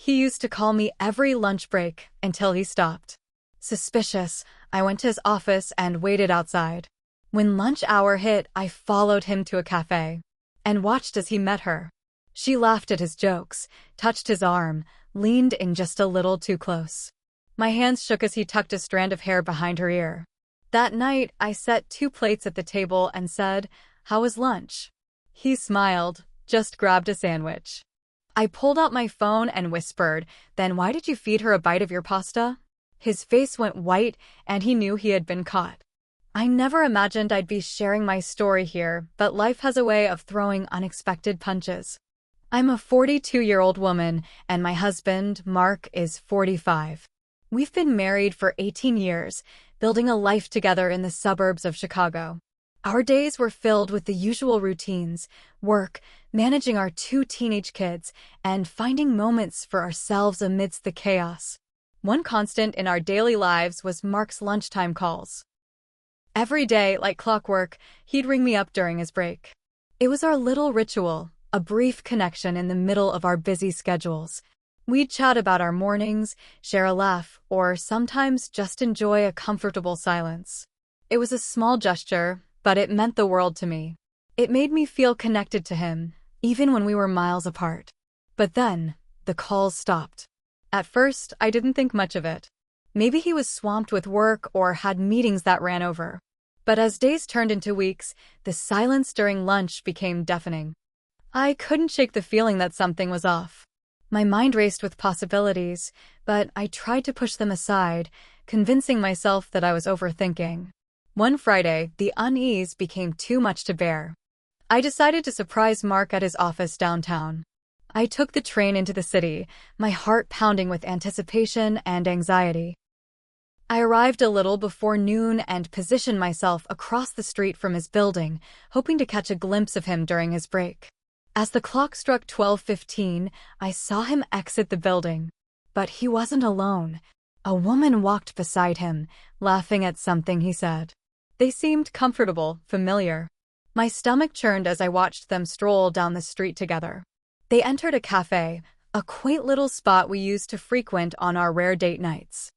He used to call me every lunch break until he stopped. Suspicious, I went to his office and waited outside. When lunch hour hit, I followed him to a cafe and watched as he met her. She laughed at his jokes, touched his arm, leaned in just a little too close. My hands shook as he tucked a strand of hair behind her ear. That night, I set 2 plates at the table and said, "How was lunch?" He smiled, just grabbed a sandwich. I pulled out my phone and whispered, "Then why did you feed her a bite of your pasta?" His face went white, and he knew he had been caught. I never imagined I'd be sharing my story here, but life has a way of throwing unexpected punches. I'm a 42-year-old woman, and my husband, Mark, is 45. We've been married for 18 years, building a life together in the suburbs of Chicago. Our days were filled with the usual routines: work, managing our 2 teenage kids, and finding moments for ourselves amidst the chaos. One constant in our daily lives was Mark's lunchtime calls. Every day, like clockwork, he'd ring me up during his break. It was our little ritual, a brief connection in the middle of our busy schedules. We'd chat about our mornings, share a laugh, or sometimes just enjoy a comfortable silence. It was a small gesture, but it meant the world to me. It made me feel connected to him, even when we were miles apart. But then, the calls stopped. At first, I didn't think much of it. Maybe he was swamped with work or had meetings that ran over. But as days turned into weeks, the silence during lunch became deafening. I couldn't shake the feeling that something was off. My mind raced with possibilities, but I tried to push them aside, convincing myself that I was overthinking. One Friday, the unease became too much to bear. I decided to surprise Mark at his office downtown. I took the train into the city, my heart pounding with anticipation and anxiety. I arrived a little before noon and positioned myself across the street from his building, hoping to catch a glimpse of him during his break. As the clock struck 12:15, I saw him exit the building. But he wasn't alone. A woman walked beside him, laughing at something he said. They seemed comfortable, familiar. My stomach churned as I watched them stroll down the street together. They entered a cafe, a quaint little spot we used to frequent on our rare date nights.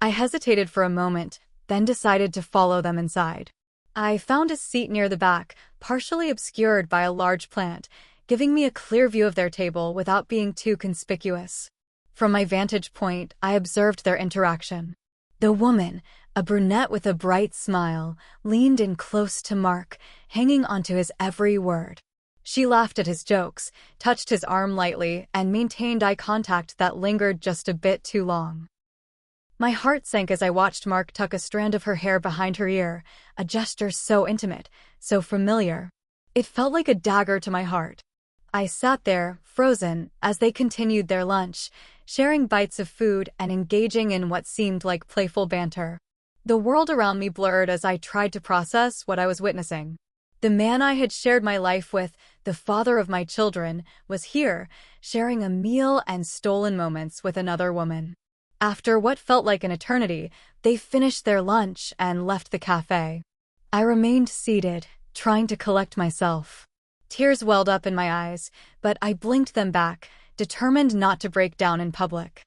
I hesitated for a moment, then decided to follow them inside. I found a seat near the back, partially obscured by a large plant, giving me a clear view of their table without being too conspicuous. From my vantage point, I observed their interaction. The woman, a brunette with a bright smile, leaned in close to Mark, hanging onto his every word. She laughed at his jokes, touched his arm lightly, and maintained eye contact that lingered just a bit too long. My heart sank as I watched Mark tuck a strand of her hair behind her ear, a gesture so intimate, so familiar. It felt like a dagger to my heart. I sat there, frozen, as they continued their lunch, sharing bites of food and engaging in what seemed like playful banter. The world around me blurred as I tried to process what I was witnessing. The man I had shared my life with, the father of my children, was here, sharing a meal and stolen moments with another woman. After what felt like an eternity, they finished their lunch and left the cafe. I remained seated, trying to collect myself. Tears welled up in my eyes, but I blinked them back, determined not to break down in public.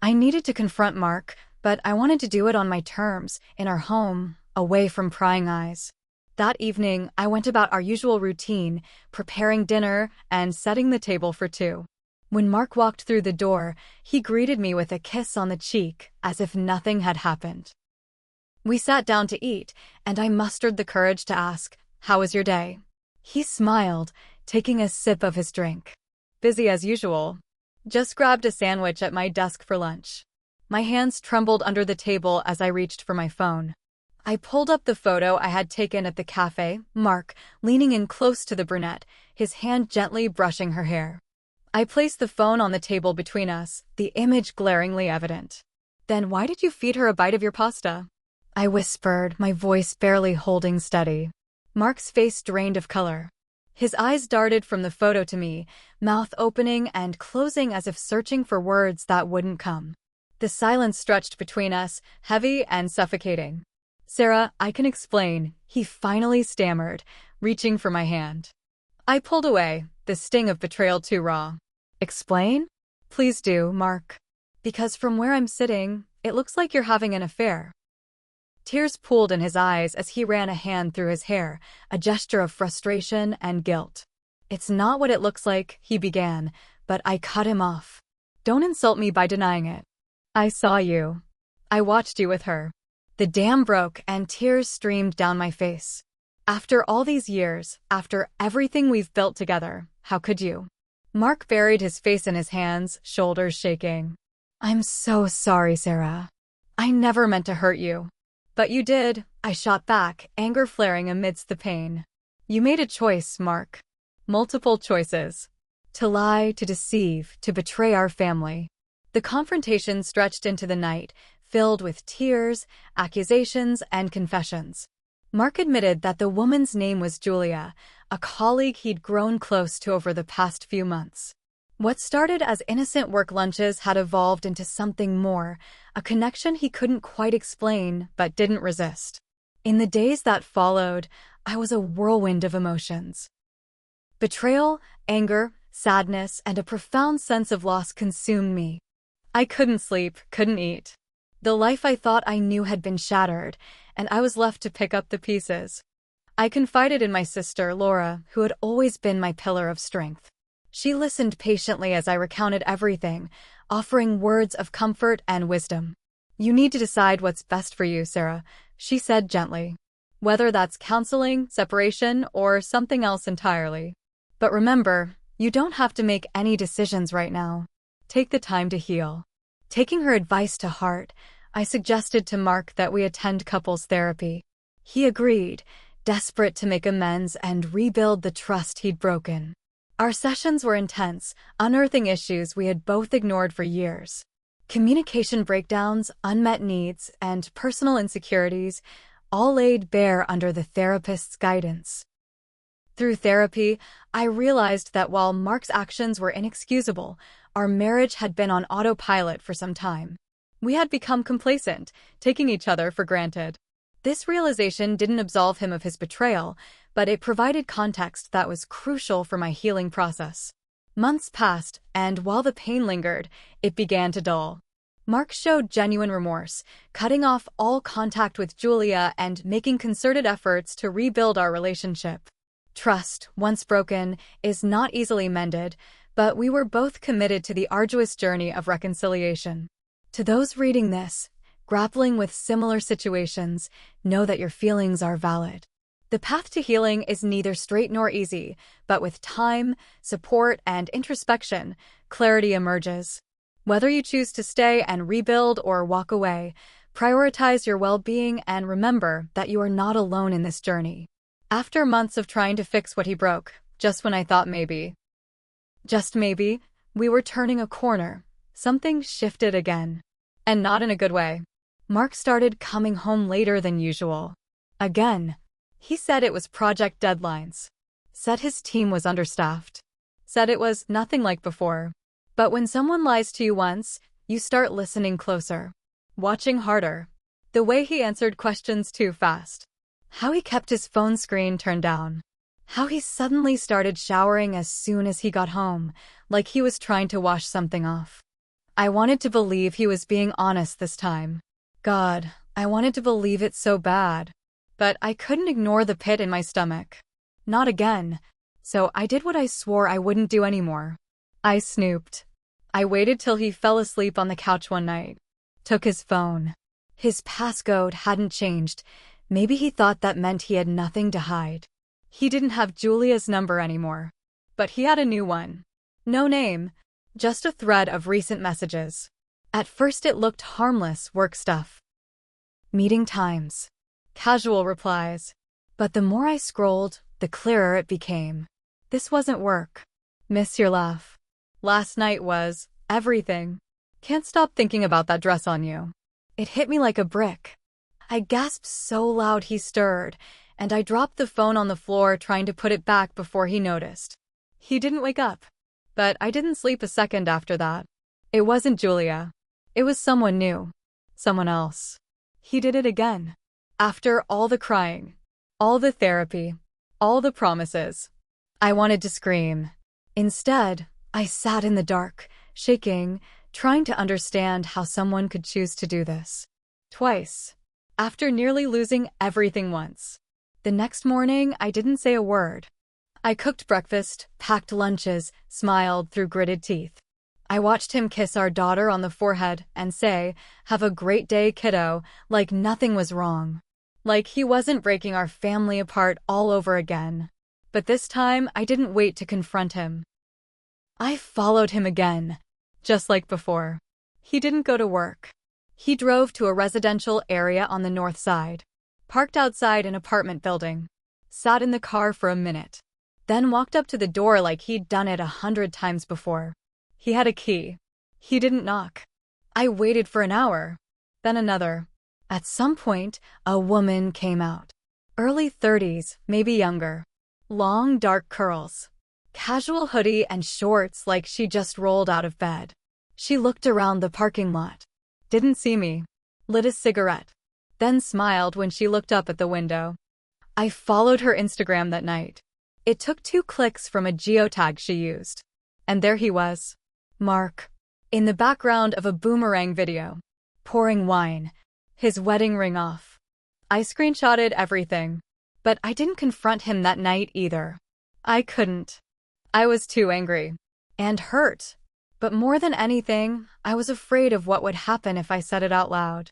I needed to confront Mark, but I wanted to do it on my terms, in our home, away from prying eyes. That evening, I went about our usual routine, preparing dinner and setting the table for 2. When Mark walked through the door, he greeted me with a kiss on the cheek, as if nothing had happened. We sat down to eat, and I mustered the courage to ask, "How was your day?" He smiled, taking a sip of his drink. "Busy as usual. Just grabbed a sandwich at my desk for lunch." My hands trembled under the table as I reached for my phone. I pulled up the photo I had taken at the cafe, Mark, leaning in close to the brunette, his hand gently brushing her hair. I placed the phone on the table between us, the image glaringly evident. "Then why did you feed her a bite of your pasta?" I whispered, my voice barely holding steady. Mark's face drained of color. His eyes darted from the photo to me, mouth opening and closing as if searching for words that wouldn't come. The silence stretched between us, heavy and suffocating. "Sarah, I can explain," he finally stammered, reaching for my hand. I pulled away, the sting of betrayal too raw. "Explain? Please do, Mark. Because from where I'm sitting, it looks like you're having an affair. Tears pooled in his eyes as he ran a hand through his hair, a gesture of frustration and guilt. It's not what it looks like, he began, but I cut him off. Don't insult me by denying it. I saw you. I watched you with her. The dam broke and tears streamed down my face. After all these years, after everything we've built together, how could you? Mark buried his face in his hands, shoulders shaking. I'm so sorry, Sarah. I never meant to hurt you. But you did, I shot back, anger flaring amidst the pain. You made a choice, Mark. Multiple choices. To lie, to deceive, to betray our family. The confrontation stretched into the night, filled with tears, accusations, and confessions. Mark admitted that the woman's name was Julia, a colleague he'd grown close to over the past few months. What started as innocent work lunches had evolved into something more, a connection he couldn't quite explain but didn't resist. In the days that followed, I was a whirlwind of emotions. Betrayal, anger, sadness, and a profound sense of loss consumed me. I couldn't sleep, couldn't eat. The life I thought I knew had been shattered, and I was left to pick up the pieces. I confided in my sister, Laura, who had always been my pillar of strength. She listened patiently as I recounted everything, offering words of comfort and wisdom. You need to decide what's best for you, Sarah, she said gently. Whether that's counseling, separation, or something else entirely. But remember, you don't have to make any decisions right now. Take the time to heal. Taking her advice to heart, I suggested to Mark that we attend couples therapy. He agreed, desperate to make amends and rebuild the trust he'd broken. Our sessions were intense, unearthing issues we had both ignored for years. Communication breakdowns, unmet needs, and personal insecurities, all laid bare under the therapist's guidance. Through therapy, I realized that while Mark's actions were inexcusable, our marriage had been on autopilot for some time. We had become complacent, taking each other for granted. This realization didn't absolve him of his betrayal, but it provided context that was crucial for my healing process. Months passed, and while the pain lingered, it began to dull. Mark showed genuine remorse, cutting off all contact with Julia and making concerted efforts to rebuild our relationship. Trust, once broken, is not easily mended, but we were both committed to the arduous journey of reconciliation. To those reading this, grappling with similar situations, know that your feelings are valid. The path to healing is neither straight nor easy, but with time, support, and introspection, clarity emerges. Whether you choose to stay and rebuild or walk away, prioritize your well-being and remember that you are not alone in this journey. After months of trying to fix what he broke, just when I thought just maybe, we were turning a corner, something shifted again. And not in a good way. Mark started coming home later than usual. Again. He said it was project deadlines. Said his team was understaffed. Said it was nothing like before. But when someone lies to you once, you start listening closer. Watching harder. The way he answered questions too fast. How he kept his phone screen turned down. How he suddenly started showering as soon as he got home, like he was trying to wash something off. I wanted to believe he was being honest this time. God, I wanted to believe it so bad. But I couldn't ignore the pit in my stomach. Not again. So I did what I swore I wouldn't do anymore. I snooped. I waited till he fell asleep on the couch one night. Took his phone. His passcode hadn't changed. Maybe he thought that meant he had nothing to hide. He didn't have Julia's number anymore. But he had a new one. No name. Just a thread of recent messages. At first it looked harmless work stuff. Meeting times. Casual replies. But the more I scrolled, the clearer it became. This wasn't work. Miss your laugh. Last night was everything. Can't stop thinking about that dress on you. It hit me like a brick. I gasped so loud he stirred, and I dropped the phone on the floor trying to put it back before he noticed. He didn't wake up. But I didn't sleep a second after that. It wasn't Julia. It was someone new. Someone else. He did it again. After all the crying, all the therapy, all the promises. I wanted to scream. Instead, I sat in the dark, shaking, trying to understand how someone could choose to do this. Twice. After nearly losing everything once. The next morning, I didn't say a word. I cooked breakfast, packed lunches, smiled through gritted teeth. I watched him kiss our daughter on the forehead and say, "Have a great day, kiddo," like nothing was wrong. Like he wasn't breaking our family apart all over again. But this time, I didn't wait to confront him. I followed him again, just like before. He didn't go to work. He drove to a residential area on the north side, parked outside an apartment building, sat in the car for a minute, then walked up to the door like he'd done it 100 times before. He had a key. He didn't knock. I waited for an hour, then another. At some point, a woman came out. Early 30s, maybe younger. Long, dark curls. Casual hoodie and shorts like she just rolled out of bed. She looked around the parking lot. Didn't see me. Lit a cigarette. Then smiled when she looked up at the window. I followed her Instagram that night. It took 2 clicks from a geotag she used. And there he was. Mark. In the background of a Boomerang video. Pouring wine. His wedding ring off. I screenshotted everything. But I didn't confront him that night either. I couldn't. I was too angry. And hurt. But more than anything, I was afraid of what would happen if I said it out loud.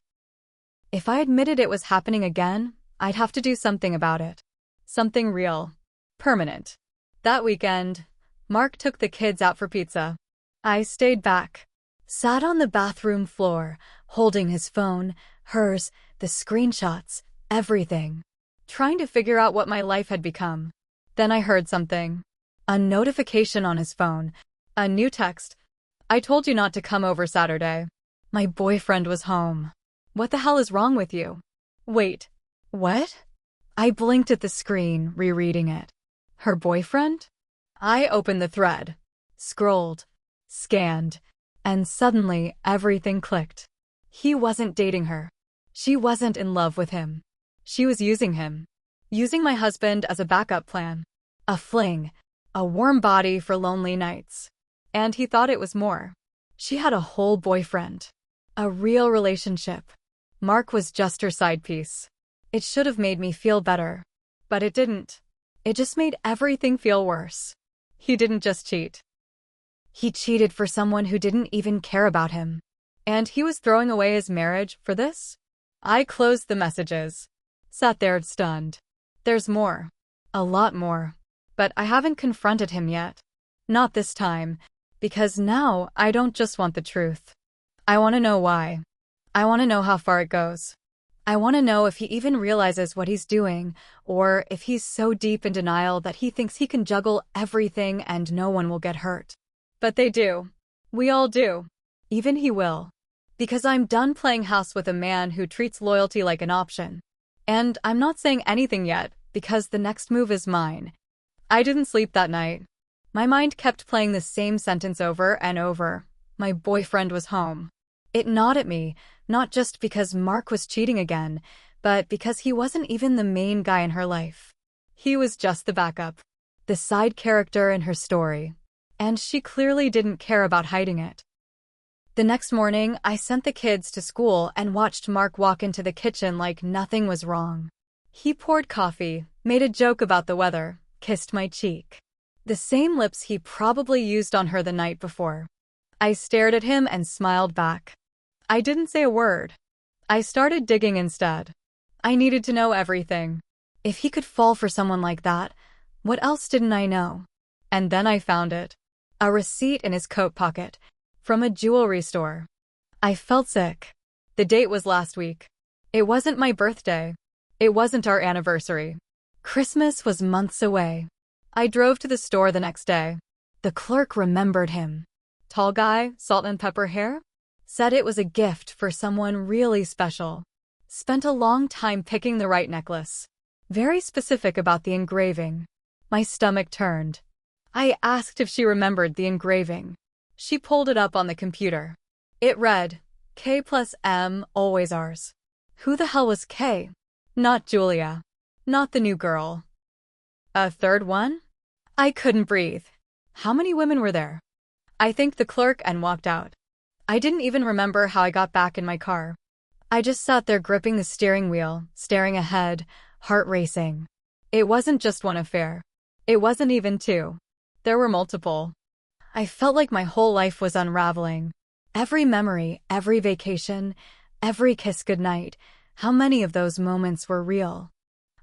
If I admitted it was happening again, I'd have to do something about it. Something real. Permanent. That weekend, Mark took the kids out for pizza. I stayed back. Sat on the bathroom floor, holding his phone, hers, the screenshots, everything. Trying to figure out what my life had become. Then I heard something. A notification on his phone. A new text. "I told you not to come over Saturday. My boyfriend was home. What the hell is wrong with you?" Wait. What? I blinked at the screen, rereading it. Her boyfriend? I opened the thread. Scrolled. Scanned. And suddenly, everything clicked. He wasn't dating her. She wasn't in love with him. She was using him. Using my husband as a backup plan. A fling. A warm body for lonely nights. And he thought it was more. She had a whole boyfriend. A real relationship. Mark was just her side piece. It should have made me feel better. But it didn't. It just made everything feel worse. He didn't just cheat. He cheated for someone who didn't even care about him. And he was throwing away his marriage for this? I closed the messages. Sat there stunned. There's more. A lot more. But I haven't confronted him yet. Not this time. Because now I don't just want the truth. I want to know why. I want to know how far it goes. I want to know if he even realizes what he's doing, or if he's so deep in denial that he thinks he can juggle everything and no one will get hurt. But they do. We all do. Even he will. Because I'm done playing house with a man who treats loyalty like an option. And I'm not saying anything yet, because the next move is mine. I didn't sleep that night. My mind kept playing the same sentence over and over. My boyfriend was home. It gnawed at me, not just because Mark was cheating again, but because he wasn't even the main guy in her life. He was just the backup, the side character in her story. And she clearly didn't care about hiding it. The next morning, I sent the kids to school and watched Mark walk into the kitchen like nothing was wrong. He poured coffee, made a joke about the weather, kissed my cheek. The same lips he probably used on her the night before. I stared at him and smiled back. I didn't say a word. I started digging instead. I needed to know everything. If he could fall for someone like that, what else didn't I know? And then I found it. A receipt in his coat pocket. From a jewelry store. I felt sick. The date was last week. It wasn't my birthday. It wasn't our anniversary. Christmas was months away. I drove to the store the next day. The clerk remembered him. Tall guy, salt and pepper hair? Said it was a gift for someone really special. Spent a long time picking the right necklace. Very specific about the engraving. My stomach turned. I asked if she remembered the engraving. She pulled it up on the computer. It read, K plus M, always ours. Who the hell was K? Not Julia. Not the new girl. A third one? I couldn't breathe. How many women were there? I thanked the clerk and walked out. I didn't even remember how I got back in my car. I just sat there gripping the steering wheel, staring ahead, heart racing. It wasn't just one affair. It wasn't even two. There were multiple. I felt like my whole life was unraveling. Every memory, every vacation, every kiss goodnight, how many of those moments were real?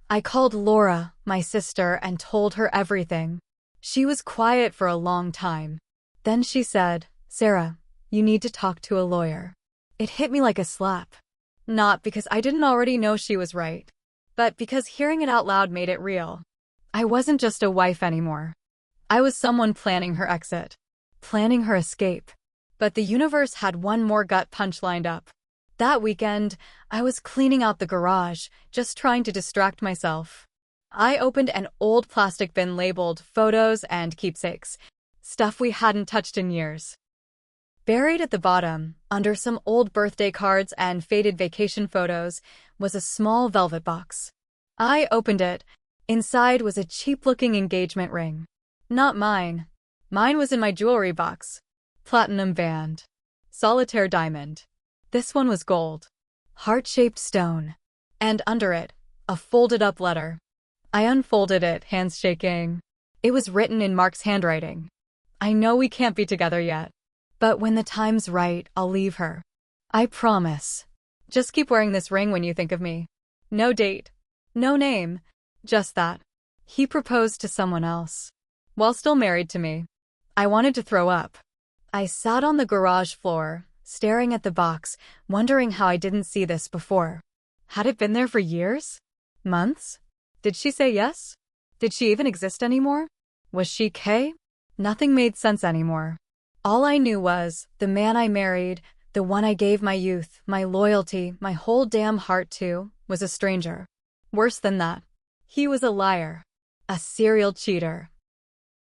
I called Laura, my sister, and told her everything. She was quiet for a long time. Then she said, "Sarah, you need to talk to a lawyer." It hit me like a slap. Not because I didn't already know she was right, but because hearing it out loud made it real. I wasn't just a wife anymore. I was someone planning her exit, planning her escape. But the universe had one more gut punch lined up. That weekend, I was cleaning out the garage, just trying to distract myself. I opened an old plastic bin labeled photos and keepsakes, stuff we hadn't touched in years. Buried at the bottom, under some old birthday cards and faded vacation photos, was a small velvet box. I opened it. Inside was a cheap-looking engagement ring. Not mine. Mine was in my jewelry box. Platinum band. Solitaire diamond. This one was gold. Heart-shaped stone. And under it, a folded-up letter. I unfolded it, hands shaking. It was written in Mark's handwriting. "I know we can't be together yet, but when the time's right, I'll leave her. I promise. Just keep wearing this ring when you think of me." No date. No name. Just that. He proposed to someone else, while still married to me. I wanted to throw up. I sat on the garage floor, staring at the box, wondering how I didn't see this before. Had it been there for years? Months? Did she say yes? Did she even exist anymore? Was she Kay? Nothing made sense anymore. All I knew was, the man I married, the one I gave my youth, my loyalty, my whole damn heart to, was a stranger. Worse than that. He was a liar. A serial cheater.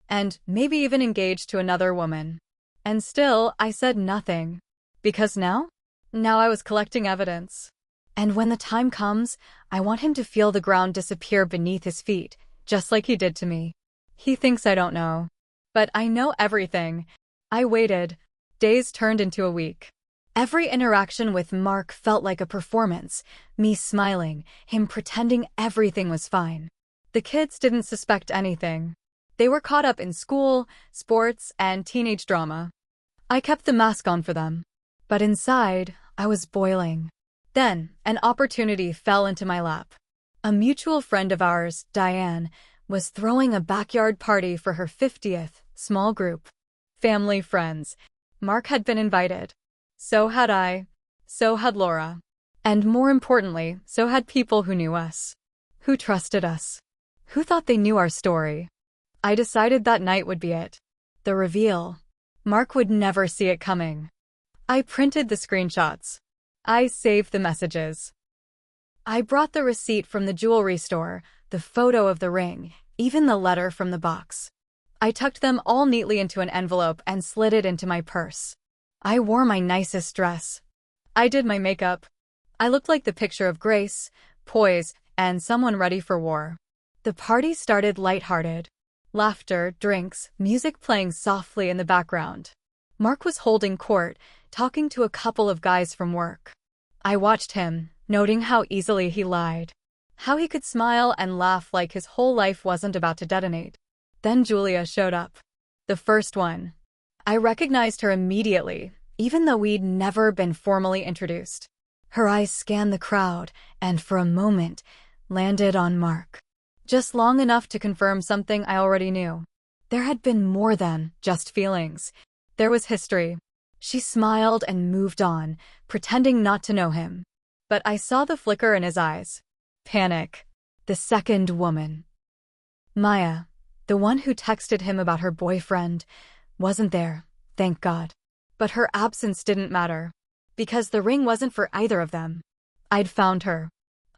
And maybe even engaged to another woman. And still, I said nothing. Because now? Now I was collecting evidence. And when the time comes, I want him to feel the ground disappear beneath his feet, just like he did to me. He thinks I don't know. But I know everything. I waited. Days turned into a week. Every interaction with Mark felt like a performance. Me smiling, him pretending everything was fine. The kids didn't suspect anything. They were caught up in school, sports, and teenage drama. I kept the mask on for them. But inside, I was boiling. Then, an opportunity fell into my lap. A mutual friend of ours, Diane, was throwing a backyard party for her 50th, small group. Family, friends. Mark had been invited. So had I. So had Laura. And more importantly, so had people who knew us. Who trusted us. Who thought they knew our story. I decided that night would be it. The reveal. Mark would never see it coming. I printed the screenshots. I saved the messages. I brought the receipt from the jewelry store, the photo of the ring, even the letter from the box. I tucked them all neatly into an envelope and slid it into my purse. I wore my nicest dress. I did my makeup. I looked like the picture of grace, poise, and someone ready for war. The party started lighthearted. Laughter, drinks, music playing softly in the background. Mark was holding court, talking to a couple of guys from work. I watched him, noting how easily he lied. How he could smile and laugh like his whole life wasn't about to detonate. Then Julia showed up. The first one. I recognized her immediately, even though we'd never been formally introduced. Her eyes scanned the crowd, and for a moment, landed on Mark. Just long enough to confirm something I already knew. There had been more than just feelings. There was history. She smiled and moved on, pretending not to know him. But I saw the flicker in his eyes. Panic. The second woman. Maya, the one who texted him about her boyfriend, wasn't there, thank God. But her absence didn't matter. Because the ring wasn't for either of them. I'd found her.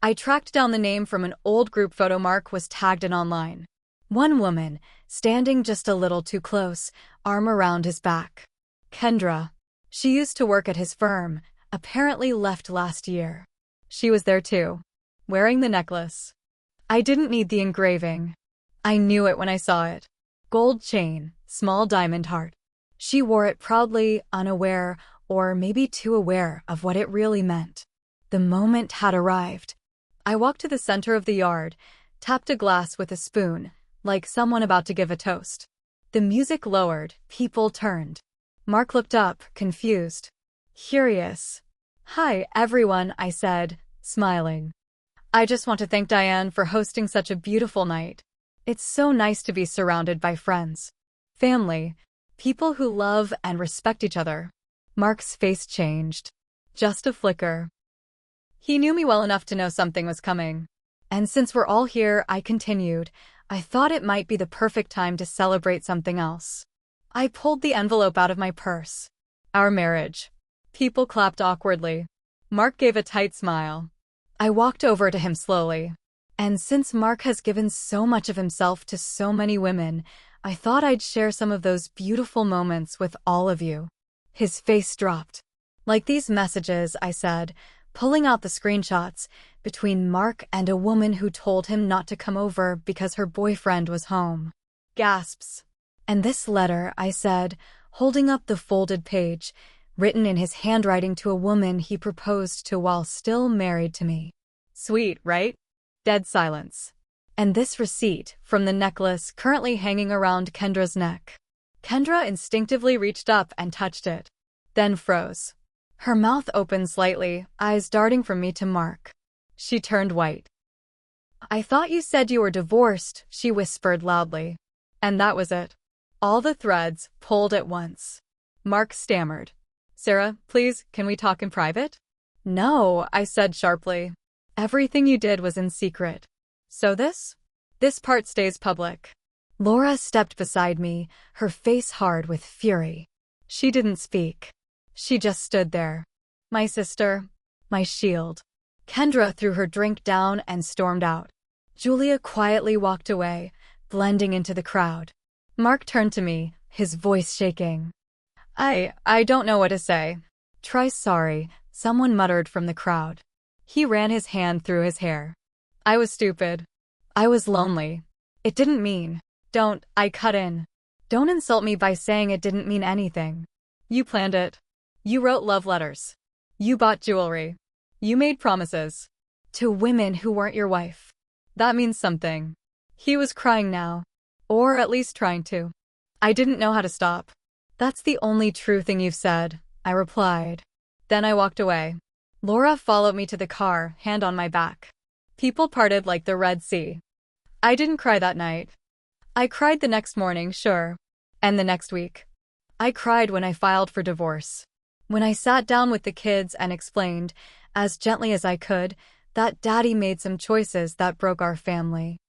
I tracked down the name from an old group photo Mark was tagged in online. One woman, standing just a little too close, arm around his back. Kendra. She used to work at his firm, apparently left last year. She was there too, wearing the necklace. I didn't need the engraving. I knew it when I saw it. Gold chain, small diamond heart. She wore it proudly, unaware, or maybe too aware of what it really meant. The moment had arrived. I walked to the center of the yard, tapped a glass with a spoon, like someone about to give a toast. The music lowered, people turned. Mark looked up, confused. Curious. "Hi, everyone," I said, smiling. "I just want to thank Diane for hosting such a beautiful night. It's so nice to be surrounded by friends. Family. People who love and respect each other." Mark's face changed. Just a flicker. He knew me well enough to know something was coming. And since we're all here, I continued, I thought it might be the perfect time to celebrate something else. I pulled the envelope out of my purse. Our marriage. People clapped awkwardly. Mark gave a tight smile. I walked over to him slowly. And since Mark has given so much of himself to so many women, I thought I'd share some of those beautiful moments with all of you. His face dropped. "Like these messages," I said, pulling out the screenshots, between Mark and a woman who told him not to come over because her boyfriend was home. Gasps. "And this letter," I said, holding up the folded page, written in his handwriting to a woman he proposed to while still married to me. Sweet, right? Dead silence. "And this receipt, from the necklace currently hanging around Kendra's neck." Kendra instinctively reached up and touched it, then froze. Her mouth opened slightly, eyes darting from me to Mark. She turned white. "I thought you said you were divorced," she whispered loudly. And that was it. All the threads pulled at once. Mark stammered. "Sarah, please, can we talk in private?" "No," I said sharply. "Everything you did was in secret. So this part stays public." Laura stepped beside me, her face hard with fury. She didn't speak. She just stood there. My sister, my shield. Kendra threw her drink down and stormed out. Julia quietly walked away, blending into the crowd. Mark turned to me, his voice shaking. I don't know what to say." "Try sorry," someone muttered from the crowd. He ran his hand through his hair. "I was stupid. I was lonely. It didn't mean." I cut in. "Don't insult me by saying it didn't mean anything. You planned it. You wrote love letters. You bought jewelry. You made promises. To women who weren't your wife. That means something." He was crying now. Or at least trying to. I didn't know how to stop. "That's the only true thing you've said," I replied. Then I walked away. Laura followed me to the car, hand on my back. People parted like the Red Sea. I didn't cry that night. I cried the next morning, sure. And the next week. I cried when I filed for divorce. When I sat down with the kids and explained, as gently as I could, that Daddy made some choices that broke our family.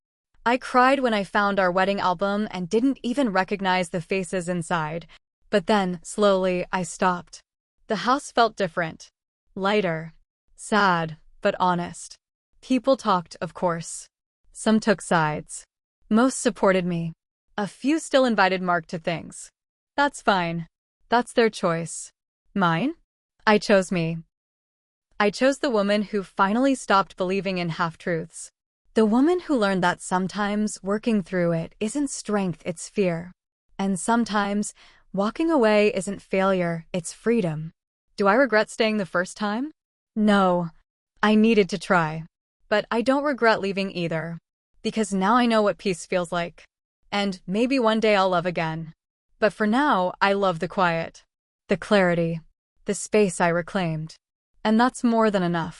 I cried when I found our wedding album and didn't even recognize the faces inside. But then, slowly, I stopped. The house felt different. Lighter. Sad, but honest. People talked, of course. Some took sides. Most supported me. A few still invited Mark to things. That's fine. That's their choice. Mine? I chose me. I chose the woman who finally stopped believing in half-truths. The woman who learned that sometimes working through it isn't strength, it's fear. And sometimes walking away isn't failure, it's freedom. Do I regret staying the first time? No. I needed to try. But I don't regret leaving either. Because now I know what peace feels like. And maybe one day I'll love again. But for now, I love the quiet. The clarity. The space I reclaimed. And that's more than enough.